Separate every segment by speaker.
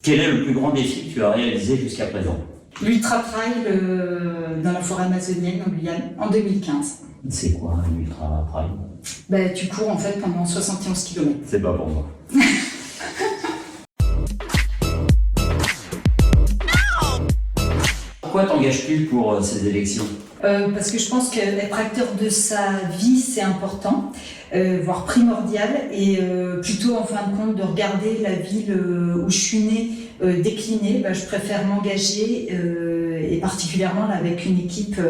Speaker 1: Quel est le plus grand défi que tu as réalisé jusqu'à présent?
Speaker 2: L'Ultra Trail dans la forêt amazonienne en Guyane en 2015.
Speaker 1: C'est quoi un ultra trail?
Speaker 2: Ben, tu cours en fait pendant 71 km.
Speaker 1: C'est pas pour moi. Pourquoi t'engages-tu pour ces élections?
Speaker 2: Parce que je pense qu'être acteur de sa vie, c'est important, voire primordial, et plutôt en fin de compte de regarder la ville où je suis née décliner, je préfère m'engager, et particulièrement là, avec une équipe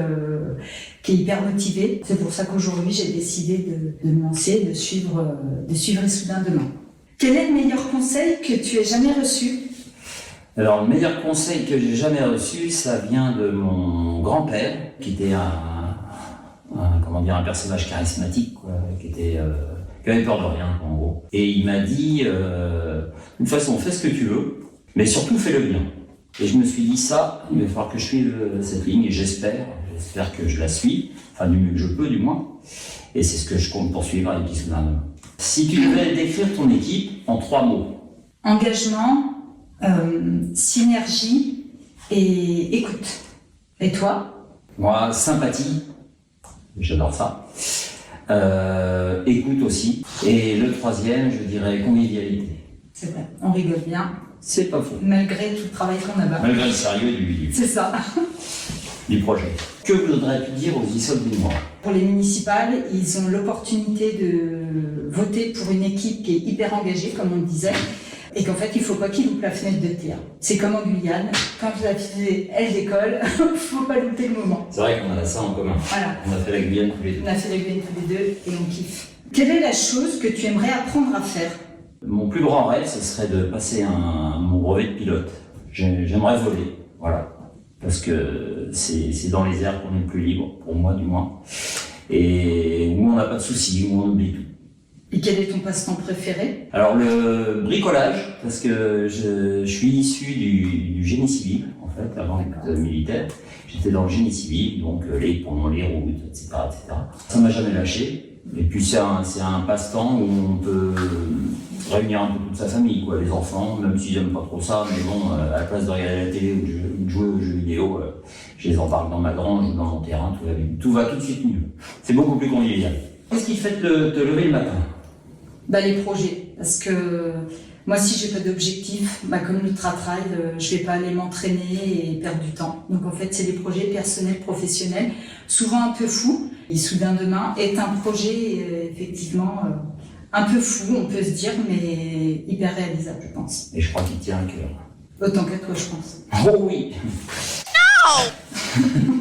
Speaker 2: qui est hyper motivée. C'est pour ça qu'aujourd'hui j'ai décidé de me lancer, de suivre Issoudun demain. Quel est le meilleur conseil que tu aies jamais reçu?
Speaker 1: Alors, le meilleur conseil que j'ai jamais reçu, ça vient de mon grand-père, qui était un personnage charismatique, quoi, qui avait peur de rien, en gros. Et il m'a dit, de toute façon, fais ce que tu veux, mais surtout fais-le bien. Et je me suis dit ça, il va falloir que je suive cette ligne, et j'espère que je la suis, enfin du mieux que je peux du moins. Et c'est ce que je compte poursuivre avec Issoudun demain. Si tu devais décrire ton équipe en 3 mots.
Speaker 2: Engagement, synergie et écoute. Et toi?
Speaker 1: Moi, sympathie, j'adore ça. Écoute aussi. Et le 3e, je dirais convivialité.
Speaker 2: C'est vrai, on rigole bien.
Speaker 1: C'est pas faux.
Speaker 2: Malgré tout le travail qu'on a bas.
Speaker 1: Malgré le sérieux
Speaker 2: C'est ça.
Speaker 1: du projet. Que voudrais-tu dire aux Issoudunnois?
Speaker 2: Pour les municipales, ils ont l'opportunité de voter pour une équipe qui est hyper engagée, comme on le disait, et qu'en fait, il ne faut pas qu'ils loupent la fenêtre de tir. C'est comme en Guyane, quand la fille, elle décolle, il ne faut pas louper le moment.
Speaker 1: C'est vrai qu'on a ça en commun.
Speaker 2: Voilà.
Speaker 1: On a fait la Guyane tous les deux.
Speaker 2: On a fait la Guyane tous les deux et on kiffe. Quelle est la chose que tu aimerais apprendre à faire?
Speaker 1: Mon plus grand rêve, ce serait de passer mon brevet de pilote. J'aimerais voler, voilà. Parce que c'est dans les airs qu'on est le plus libre, pour moi du moins. Et où on n'a pas de soucis, où on oublie tout.
Speaker 2: Et quel est ton passe-temps préféré?
Speaker 1: Alors le bricolage, parce que je suis issu du génie civil, en fait, avant d'être militaire. J'étais dans le génie civil, donc les ponts, les routes, etc. Ça m'a jamais lâché. Et puis c'est un passe-temps où on peut réunir un peu toute sa famille, quoi, les enfants, même si j'aime pas trop ça, mais bon, à la place de regarder la télé ou de jouer aux jeux vidéo, je les embarque dans ma grange ou dans mon terrain, tout va tout de suite mieux. C'est beaucoup plus convivial. Qu'est-ce qui fait te lever le matin?
Speaker 2: Les projets, parce que moi, si j'ai pas d'objectif, comme l'Ultra Trail, je vais pas aller m'entraîner et perdre du temps. Donc en fait, c'est des projets personnels, professionnels, souvent un peu fous. Issoudun demain est un projet effectivement un peu fou, on peut se dire, mais hyper réalisable, je pense.
Speaker 1: Et je crois qu'il tient à cœur.
Speaker 2: Autant qu'à toi, je pense.
Speaker 1: Oh oui.
Speaker 3: Non.